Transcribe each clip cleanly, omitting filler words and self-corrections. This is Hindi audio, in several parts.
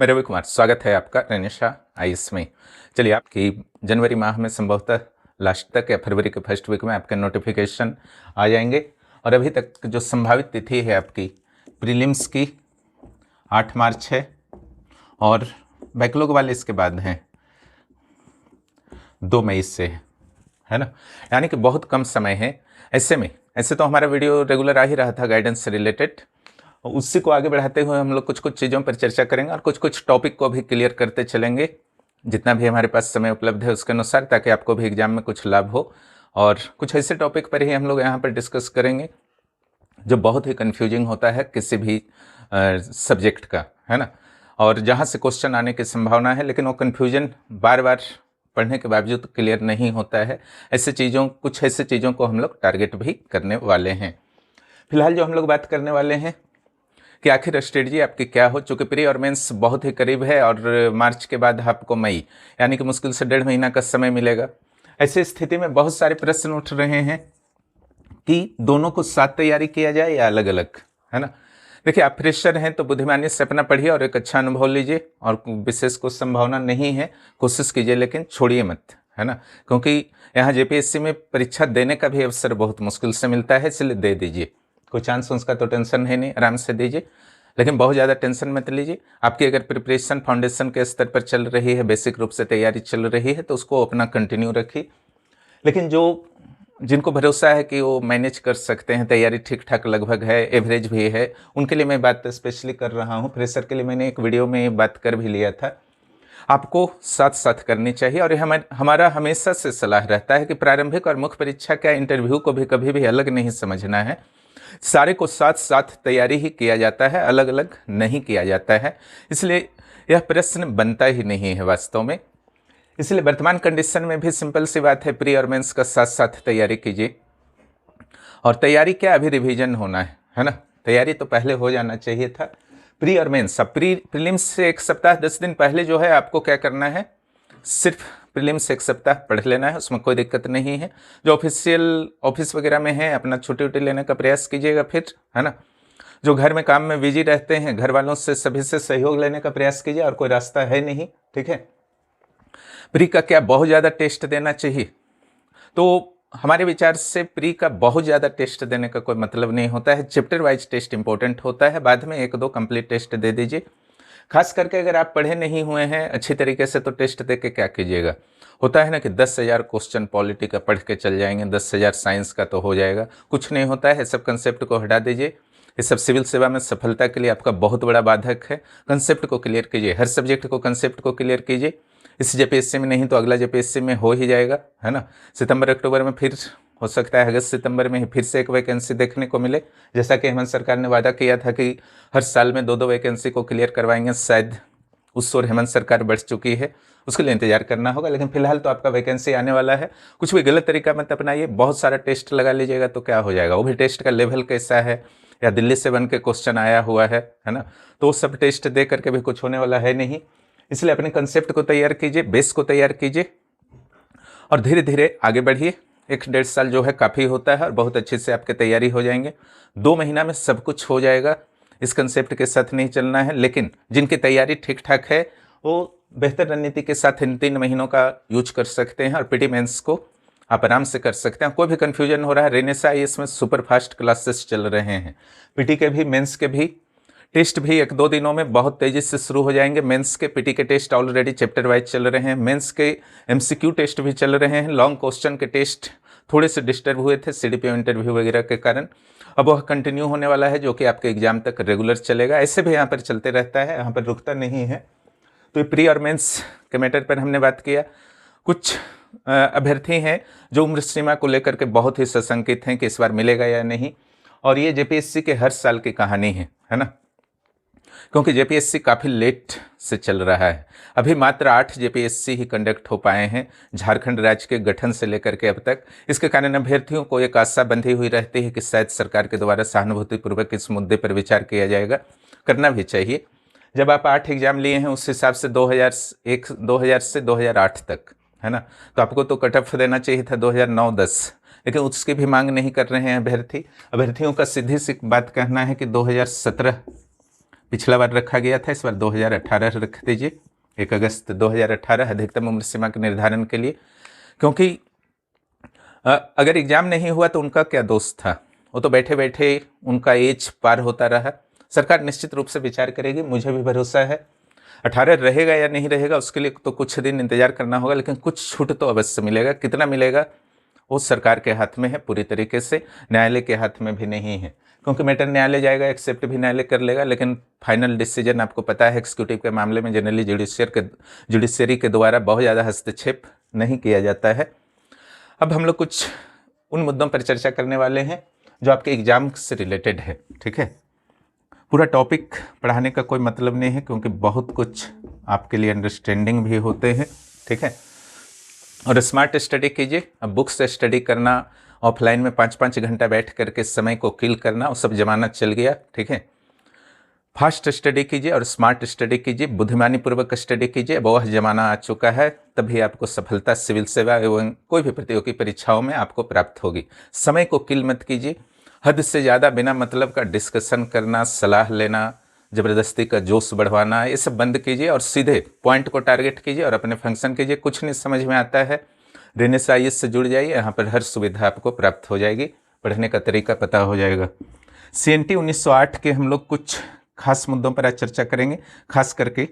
मैं रवि कुमार, स्वागत है आपका रनिशा आईएएस में। चलिए, आपकी जनवरी माह में संभवतः लास्ट तक या फरवरी के फर्स्ट वीक में आपके नोटिफिकेशन आ जाएंगे। और अभी तक जो संभावित तिथि है आपकी प्रीलिम्स की 8 मार्च है और बैकलॉग वाले इसके बाद हैं 2 मई से, है ना। यानी कि बहुत कम समय है। ऐसे तो हमारा वीडियो रेगुलर आ ही रहा था गाइडेंस से रिलेटेड। उसी को आगे बढ़ाते हुए हम लोग कुछ कुछ चीज़ों पर चर्चा करेंगे और कुछ कुछ टॉपिक को भी क्लियर करते चलेंगे जितना भी हमारे पास समय उपलब्ध है उसके अनुसार, ताकि आपको भी एग्जाम में कुछ लाभ हो। और कुछ ऐसे टॉपिक पर ही हम लोग यहाँ पर डिस्कस करेंगे जो बहुत ही कन्फ्यूजिंग होता है किसी भी सब्जेक्ट का, है ना। और जहाँ से क्वेश्चन आने की संभावना है, लेकिन वो कन्फ्यूजन बार बार पढ़ने के बावजूद क्लियर नहीं होता है। कुछ ऐसे चीज़ों को हम लोग टारगेट भी करने वाले हैं। फिलहाल जो हम लोग बात करने वाले हैं कि आखिर स्ट्रेटजी आपकी क्या हो, चूँकि प्री और मेंस बहुत ही करीब है और मार्च के बाद आपको मई यानी कि मुश्किल से 1.5 महीना का समय मिलेगा। ऐसी स्थिति में बहुत सारे प्रश्न उठ रहे हैं कि दोनों को साथ तैयारी किया जाए या अलग अलग, है ना। देखिए, आप फ्रेशर हैं तो बुद्धिमानी से अपना पढ़िए और एक अच्छा अनुभव लीजिए, और विशेष कुछ संभावना नहीं है कोशिश कीजिए, लेकिन छोड़िए मत, है ना। क्योंकि यहाँ जेपीएससी में परीक्षा देने का भी अवसर बहुत मुश्किल से मिलता है, इसलिए दे दीजिए। कोई चांस उसका तो टेंशन है नहीं, आराम से दीजिए, लेकिन बहुत ज़्यादा टेंशन मत लीजिए। आपकी अगर प्रिपरेशन फाउंडेशन के स्तर पर चल रही है, बेसिक रूप से तैयारी चल रही है, तो उसको अपना कंटिन्यू रखिए। लेकिन जिनको भरोसा है कि वो मैनेज कर सकते हैं, तैयारी ठीक ठाक लगभग है, एवरेज भी है, उनके लिए मैं बात स्पेशली कर रहा हूँ। फ्रेशर के लिए मैंने एक वीडियो में ये बात कर भी लिया था। आपको साथ साथ करनी चाहिए, और हमारा हमेशा से सलाह रहता है कि प्रारंभिक और मुख्य परीक्षा का इंटरव्यू को भी कभी भी अलग नहीं समझना है। सारे को साथ साथ तैयारी ही किया जाता है, अलग अलग नहीं किया जाता है। इसलिए यह प्रश्न बनता ही नहीं है वास्तव में। इसलिए वर्तमान कंडीशन में भी सिंपल सी बात है, प्री और मेंस का साथ साथ तैयारी कीजिए। और तैयारी क्या, अभी रिवीजन होना है ना। तैयारी तो पहले हो जाना चाहिए था। प्री और मेंस, अब प्रीलिम्स से 1 सप्ताह 10 दिन पहले जो है आपको क्या करना है, सिर्फ प्रीलिम्स से 1 सप्ताह पढ़ लेना है, उसमें कोई दिक्कत नहीं है। जो ऑफिशियल ऑफिस वगैरह में है, अपना छुट्टी उट्टी लेने का प्रयास कीजिएगा फिर, है ना। जो घर में काम में बिजी रहते हैं, घर वालों से सभी से सहयोग लेने का प्रयास कीजिए, और कोई रास्ता है नहीं, ठीक है। प्री का क्या बहुत ज़्यादा टेस्ट देना चाहिए? तो हमारे विचार से प्री का बहुत ज़्यादा टेस्ट देने का कोई मतलब नहीं होता है। चैप्टर वाइज टेस्ट इंपॉर्टेंट होता है, बाद में 1-2 कंप्लीट टेस्ट दे दीजिए। खास करके अगर आप पढ़े नहीं हुए हैं अच्छी तरीके से, तो टेस्ट दे के क्या कीजिएगा। होता है ना कि 10,000 क्वेश्चन पॉलिटी का पढ़ के चल जाएंगे, 10,000 साइंस का तो हो जाएगा। कुछ नहीं होता है, सब कंसेप्ट को हटा दीजिए। ये सब सिविल सेवा में सफलता के लिए आपका बहुत बड़ा बाधक है। कंसेप्ट को क्लियर कीजिए, हर सब्जेक्ट को कंसेप्ट को क्लियर कीजिए। इस जेपीएससी में नहीं तो अगला जेपीएससी में हो ही जाएगा, है ना। सितंबर अक्टूबर में फिर हो सकता है, अगस्त सितंबर में ही फिर से एक वैकेंसी देखने को मिले, जैसा कि हेमंत सरकार ने वादा किया था कि हर साल में 2-2 वैकेंसी को क्लियर करवाएंगे। शायद उस ओर हेमंत सरकार बढ़ चुकी है, उसके लिए इंतजार करना होगा। लेकिन फिलहाल तो आपका वैकेंसी आने वाला है। कुछ भी गलत तरीका मत अपनाइए, बहुत सारा टेस्ट लगा लीजिएगा तो क्या हो जाएगा। वो भी टेस्ट का लेवल कैसा है, या दिल्ली से बन के क्वेश्चन आया हुआ है ना, तो सब टेस्ट दे करके भी कुछ होने वाला है नहीं। इसलिए अपने कंसेप्ट को तैयार कीजिए, बेस को तैयार कीजिए, और धीरे धीरे आगे बढ़िए। 1-1.5 साल जो है काफ़ी होता है, और बहुत अच्छे से आपकी तैयारी हो जाएंगे। 2 महीना में सब कुछ हो जाएगा। इस कंसेप्ट के साथ नहीं चलना है, लेकिन जिनकी तैयारी ठीक ठाक है वो बेहतर रणनीति के साथ इन 3 महीनों का यूज कर सकते हैं, और पीटी मेंस को आप आराम से कर सकते हैं। कोई भी कन्फ्यूजन हो रहा है, रेनेसा आईएएस में सुपर फास्ट क्लासेस चल रहे हैं। पीटी के भी, मेंस के भी टेस्ट भी 1-2 दिनों में बहुत तेजी से शुरू हो जाएंगे। मेंस के पीटी के टेस्ट ऑलरेडी चैप्टर वाइज चल रहे हैं। मेंस के एमसीक्यू टेस्ट भी चल रहे हैं। लॉन्ग क्वेश्चन के टेस्ट थोड़े से डिस्टर्ब हुए थे सीडीपीओ इंटरव्यू वगैरह के कारण, अब वह कंटिन्यू होने वाला है, जो कि आपके एग्जाम तक रेगुलर चलेगा। ऐसे भी यहाँ पर चलते रहता है, यहाँ पर रुकता नहीं है। तो ये प्री और मेंस के मैटर पर हमने बात किया। कुछ अभ्यर्थी हैं जो उम्र सीमा को लेकर के बहुत ही सशंकित हैं कि इस बार मिलेगा या नहीं, और ये जेपीएससी के हर साल की कहानी है ना। क्योंकि जेपीएससी काफ़ी लेट से चल रहा है। अभी मात्र 8 जेपीएससी ही कंडक्ट हो पाए हैं झारखंड राज्य के गठन से लेकर के अब तक। इसके कारण अभ्यर्थियों को एक आशा बंधी हुई रहती है कि शायद सरकार के द्वारा सहानुभूतिपूर्वक इस मुद्दे पर विचार किया जाएगा। करना भी चाहिए। जब आप 8 एग्जाम लिए हैं, उस हिसाब से 2000 से 2008 तक, है ना, तो आपको तो कट ऑफ देना चाहिए था 2009-10, लेकिन उसकी भी मांग नहीं कर रहे हैं अभ्यर्थियों का सीधी सी बात कहना है कि 2017 पिछला बार रखा गया था, इस बार 2018 रख दीजिए। 1 अगस्त 2018 अधिकतम उम्र सीमा के निर्धारण के लिए, क्योंकि अगर एग्जाम नहीं हुआ तो उनका क्या दोष था, वो तो बैठे बैठे उनका एज पार होता रहा। सरकार निश्चित रूप से विचार करेगी, मुझे भी भरोसा है। 18 रहेगा या नहीं रहेगा उसके लिए तो कुछ दिन इंतजार करना होगा, लेकिन कुछ छूट तो अवश्य मिलेगा। कितना मिलेगा वो सरकार के हाथ में है, पूरी तरीके से न्यायालय के हाथ में भी नहीं है, क्योंकि मैटर न्यायालय जाएगा, एक्सेप्ट भी न्यायालय कर लेगा, लेकिन फाइनल डिसीजन आपको पता है एग्जीक्यूटिव के मामले में जनरली जुडिशियरी के द्वारा बहुत ज़्यादा हस्तक्षेप नहीं किया जाता है। अब हम लोग कुछ उन मुद्दों पर चर्चा करने वाले हैं जो आपके एग्जाम से रिलेटेड है, ठीक है। पूरा टॉपिक पढ़ाने का कोई मतलब नहीं है, क्योंकि बहुत कुछ आपके लिए अंडरस्टैंडिंग भी होते हैं, ठीक है। और स्मार्ट स्टडी कीजिए। अब बुक्स से स्टडी करना, ऑफलाइन में 5-5 घंटा बैठ करके समय को किल करना, वो सब जमाना चल गया, ठीक है। फास्ट स्टडी कीजिए और स्मार्ट स्टडी कीजिए, बुद्धिमानी पूर्वक स्टडी कीजिए। वह जमाना आ चुका है, तभी आपको सफलता सिविल सेवा एवं कोई भी प्रतियोगी परीक्षाओं में आपको प्राप्त होगी। समय को किल मत कीजिए। हद से ज़्यादा बिना मतलब का डिस्कशन करना, सलाह लेना, ज़बरदस्ती का जोश बढ़वाना, ये सब बंद कीजिए और सीधे पॉइंट को टारगेट कीजिए और अपने फंक्शन कीजिए। कुछ नहीं समझ में आता है, रेनेस IAS से जुड़ जाइए, यहाँ पर हर सुविधा आपको प्राप्त हो जाएगी, पढ़ने का तरीका पता हो जाएगा। CNT 1908 के हम लोग कुछ खास मुद्दों पर आज चर्चा करेंगे, खास करके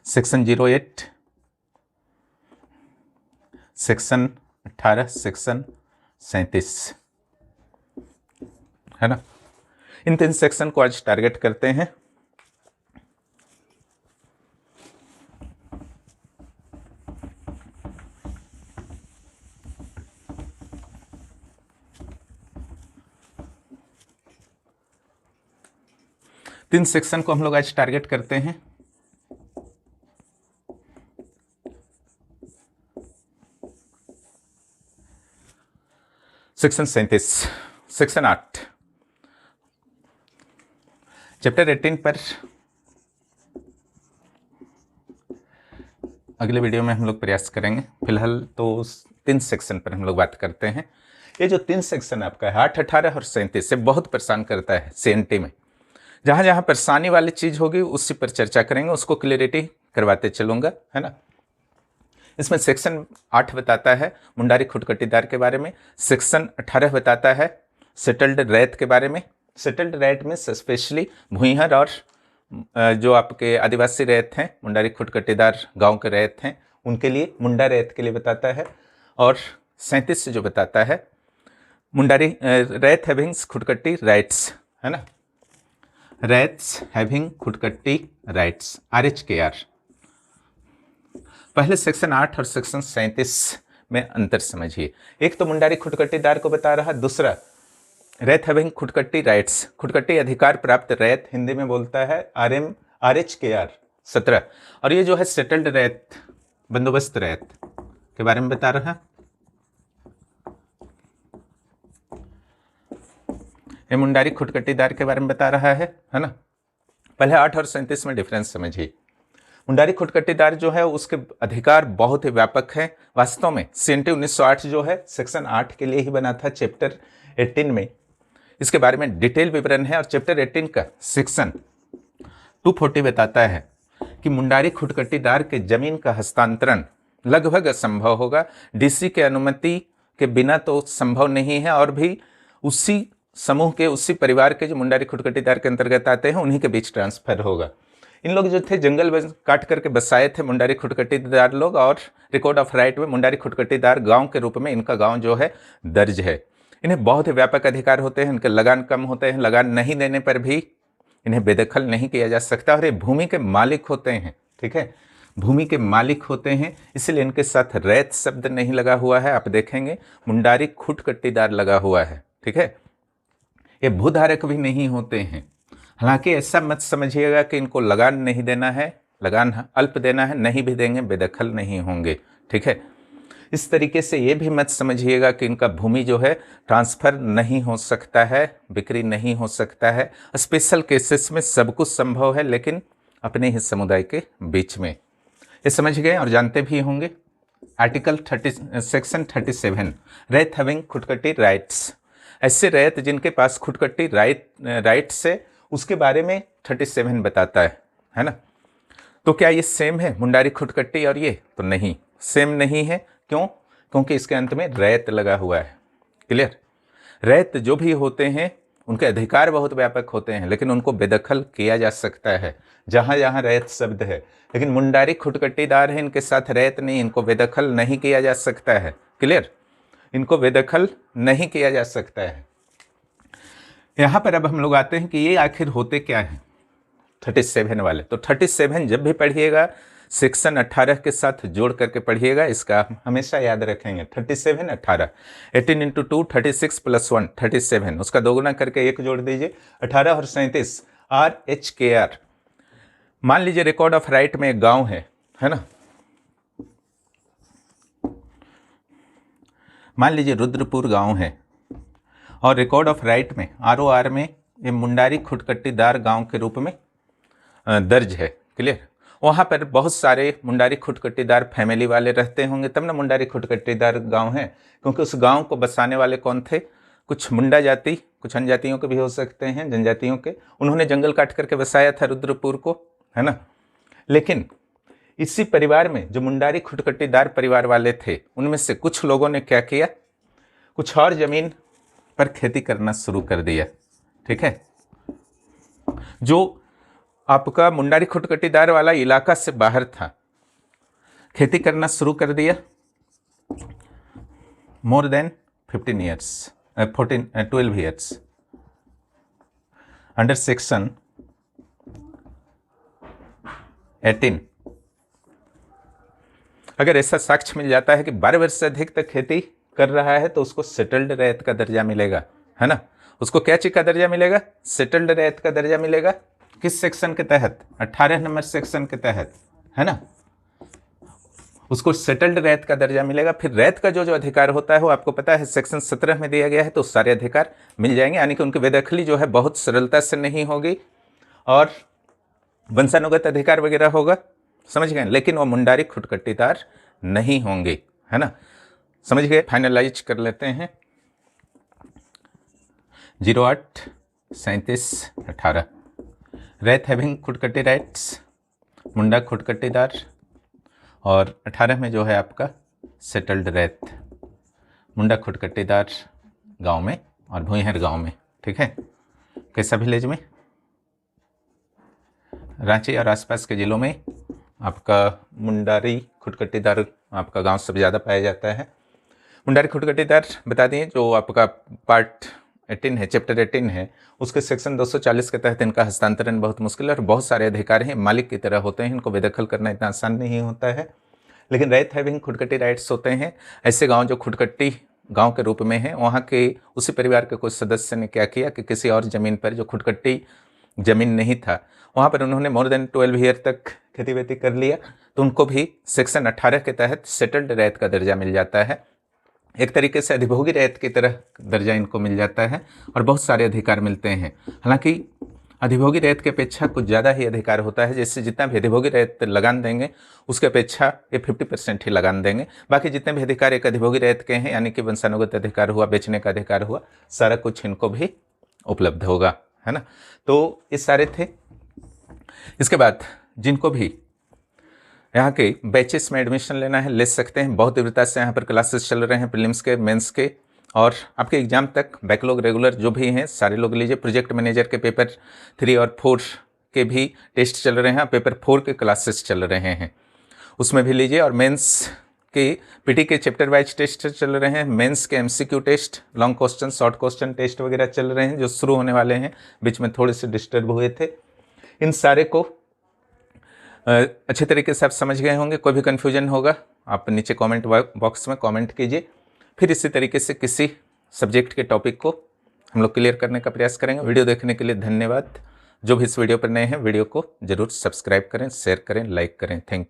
सेक्शन 08, सेक्शन 18, सेक्शन 37, है ना। इन 3 सेक्शन को आज टारगेट करते हैं। तीन सेक्शन को हम लोग आज टारगेट करते हैं। सेक्शन 37, सेक्शन 8, चैप्टर 18 पर अगले वीडियो में हम लोग प्रयास करेंगे। फिलहाल तो 3 सेक्शन पर हम लोग बात करते हैं। ये जो 3 सेक्शन आपका है 8, 18 और 37 से बहुत परेशान करता है CNT में। जहाँ जहाँ परेशानी वाली चीज़ होगी उसी पर चर्चा करेंगे, उसको क्लियरिटी करवाते चलूँगा, है ना। इसमें सेक्शन 8 बताता है मुंडारी खुटकटीदार के बारे में, सेक्शन 18 बताता है सेटल्ड रैत के बारे में। सेटल्ड रैत में स्पेशली भूइहर और जो आपके आदिवासी रैत हैं, मुंडारी खुटकटीदार गांव के रैत हैं, उनके लिए मुंडा रैत के लिए बताता है। और 37 से जो बताता है मुंडारी रैत हैविंग्स खुटकट्टी राइट्स, है ना, rats having khuntkatti rights, RHKR। पहले सेक्शन 8 और सेक्शन 37 में अंतर समझिए। एक तो मुंडारी खुटकट्टीदार को बता रहा, दूसरा रैत हैविंग खुटकट्टी राइट्स, खुटकट्टी अधिकार प्राप्त रैत, हिंदी में बोलता है RHKR 17। और ये जो है सेटल्ड रैत, बंदोबस्त रैत के बारे में बता रहा। ये मुंडारी खुटकट्टीदार के बारे में बता रहा है ना। पहले 8 और 37 में डिफरेंस समझिए। मुंडारी खुटकट्टीदार जो है उसके अधिकार बहुत ही व्यापक है। वास्तव में CNT 1908 जो है सेक्शन 8 के लिए ही बना था। चैप्टर 18 में इसके बारे में डिटेल विवरण है और चैप्टर 18 का सेक्शन 240 बताता है कि मुंडारी खुटकट्टीदार के जमीन का हस्तांतरण लगभग असंभव होगा। DC के अनुमति के बिना तो संभव नहीं है, और भी उसी समूह के, उसी परिवार के जो मुंडारी खुटकट्टीदार के अंतर्गत आते हैं उन्हीं के बीच ट्रांसफर होगा। इन लोग जो थे जंगल काट करके बसाए थे मुंडारी खुटकट्टीदार लोग, और रिकॉर्ड ऑफ राइट में मुंडारी खुटकट्टीदार गांव के रूप में इनका गांव जो है दर्ज है। इन्हें बहुत ही व्यापक अधिकार होते हैं, इनके लगान कम होते हैं, लगान नहीं देने पर भी इन्हें बेदखल नहीं किया जा सकता, और ये भूमि के मालिक होते हैं, ठीक है, भूमि के मालिक होते हैं, इसलिए इनके साथ रैत शब्द नहीं लगा हुआ है। आप देखेंगे मुंडारी खुटकट्टीदार लगा हुआ है, ठीक है। ये भूधारक भी नहीं होते हैं। हालांकि ऐसा मत समझिएगा कि इनको लगान नहीं देना है, लगान अल्प देना है, नहीं भी देंगे बेदखल नहीं होंगे, ठीक है। इस तरीके से ये भी मत समझिएगा कि इनका भूमि जो है ट्रांसफ़र नहीं हो सकता है, बिक्री नहीं हो सकता है। स्पेशल केसेस में सब कुछ संभव है, लेकिन अपने ही समुदाय के बीच में। ये समझ गए और जानते भी होंगे। आर्टिकल 30 सेक्शन 37 रैत हैविंग खुटकट्टी राइट्स। ऐसे रैत जिनके पास खुटकट्टी राइट से, उसके बारे में 37 बताता है ना। तो क्या ये सेम है मुंडारी खुटकट्टी और ये? तो नहीं, सेम नहीं है। क्यों? क्योंकि इसके अंत में रैत लगा हुआ है। क्लियर? रैत जो भी होते हैं उनके अधिकार बहुत व्यापक होते हैं, लेकिन उनको बेदखल किया जा सकता है जहां जहां रैत शब्द है। लेकिन मुंडारी खुटकट्टीदार है, इनके साथ रैत नहीं, इनको बेदखल नहीं किया जा सकता है। क्लियर? इनको बेदखल नहीं किया जा सकता है। यहां पर अब हम लोग आते हैं कि ये आखिर होते क्या है 37 वाले। तो 37 जब भी पढ़िएगा सेक्शन 18 के साथ जोड़ करके पढ़िएगा, इसका हमेशा याद रखेंगे। 37 18, 18 × 2 36 + 1 37, उसका दोगुना करके 1 जोड़ दीजिए 18 और 37 RHKR। मान लीजिए रिकॉर्ड ऑफ राइट में एक गांव है ना, मान लीजिए रुद्रपुर गांव है और रिकॉर्ड ऑफ राइट में ROR में ये मुंडारी खुटकट्टीदार गांव के रूप में दर्ज है। क्लियर? वहाँ पर बहुत सारे मुंडारी खुटकट्टीदार फैमिली वाले रहते होंगे, तब ना मुंडारी खुटकट्टीदार गांव है। क्योंकि उस गांव को बसाने वाले कौन थे? कुछ मुंडा जाति, कुछ अन्य जातियों के भी हो सकते हैं, जनजातियों के। उन्होंने जंगल काट करके बसाया था रुद्रपुर को, है ना। लेकिन इसी परिवार में जो मुंडारी खुटकट्टीदार परिवार वाले थे, उनमें से कुछ लोगों ने क्या किया, कुछ और जमीन पर खेती करना शुरू कर दिया। ठीक है? जो आपका मुंडारी खुटकट्टीदार वाला इलाका से बाहर था, खेती करना शुरू कर दिया। More than 15 years 12 years under section 18। अगर ऐसा साक्ष्य मिल जाता है कि 12 वर्ष से अधिक तक खेती कर रहा है तो उसको सेटल्ड रैयत का दर्जा मिलेगा, है ना। उसको क्या चीज का दर्जा मिलेगा? सेटल्ड रैयत का दर्जा मिलेगा। किस सेक्शन के तहत? 18 नंबर सेक्शन के तहत, है ना। उसको सेटल्ड रैयत का दर्जा मिलेगा। फिर रैयत का जो अधिकार होता है वो आपको पता है सेक्शन 17 में दिया गया है, तो सारे अधिकार मिल जाएंगे। यानी कि उनकी बेदखली जो है बहुत सरलता से नहीं होगी और वंशानुगत अधिकार वगैरह होगा, समझ गए। लेकिन वो मुंडारी खुटकट्टीदार नहीं होंगे, है ना। समझ गए? फाइनलाइज कर लेते हैं। 08 37 18 रैत हैविंग खुटकट्टी राइट्स, मुंडा खुटकट्टीदार, और 18 में जो है आपका सेटल्ड रैत, मुंडा खुटकट्टीदार गांव में और भुईहर गांव में। ठीक है? कैसा विलेज में? रांची और आसपास के जिलों में आपका मुंडारी खुटकट्टीदार आपका गांव सबसे ज़्यादा पाया जाता है। मुंडारी खुटकट्टीदार बता दिए, जो आपका पार्ट 18 है, चैप्टर 18 है, उसके सेक्शन 240 के तहत इनका हस्तांतरण बहुत मुश्किल है और बहुत सारे अधिकार हैं, मालिक की तरह होते हैं, इनको बेदखल करना इतना आसान नहीं होता है। लेकिन रैत हैविंग खुटकट्टी राइट्स होते हैं। ऐसे गांव जो खुटकट्टी गांव के रूप में है, वहाँ के उसी परिवार के कुछ सदस्य ने क्या किया कि किसी और ज़मीन पर जो खुटकट्टी ज़मीन नहीं था, वहाँ पर उन्होंने मोर देन 12 ईयर तक खेती वेती कर लिया, तो उनको भी सेक्शन 18 के तहत सेटल्ड रैत का दर्जा मिल जाता है। एक तरीके से अधिभोगी रैत की तरह दर्जा इनको मिल जाता है और बहुत सारे अधिकार मिलते हैं। हालांकि अधिभोगी रैत की अपेक्षा कुछ ज़्यादा ही अधिकार होता है, जिससे जितना भी अधिभोगी रैत लगान देंगे उसके अपेक्षा ये 50% ही लगान देंगे। बाकी जितने भी अधिकार एक अधिभोगी रैत के हैं, यानी कि वंशानुगत अधिकार हुआ, बेचने का अधिकार हुआ, सारा कुछ इनको भी उपलब्ध होगा, है ना। तो ये सारे थे। इसके बाद जिनको भी यहाँ के बैचेस में एडमिशन लेना है ले सकते हैं। बहुत तीव्रता से यहाँ पर क्लासेस चल रहे हैं, प्रीलिम्स के, मेंस के और आपके एग्जाम तक। बैकलॉग रेगुलर जो भी हैं सारे लोग लीजिए। प्रोजेक्ट मैनेजर के पेपर 3 और 4 के भी टेस्ट चल रहे हैं, पेपर 4 के क्लासेस चल रहे हैं, उसमें भी लीजिए। और मेंस के पीटी के चैप्टर वाइज टेस्ट चल रहे हैं, मेंस के MCQ test, long question, short question test वगैरह चल रहे हैं जो शुरू होने वाले हैं, बीच में थोड़े से डिस्टर्ब हुए थे। इन सारे को अच्छे तरीके से आप समझ गए होंगे। कोई भी कन्फ्यूजन होगा आप नीचे कमेंट बॉक्स में कमेंट कीजिए। फिर इसी तरीके से किसी सब्जेक्ट के टॉपिक को हम लोग क्लियर करने का प्रयास करेंगे। वीडियो देखने के लिए धन्यवाद। जो भी इस वीडियो पर नए हैं, वीडियो को जरूर सब्सक्राइब करें, शेयर करें, लाइक करें। Thank you.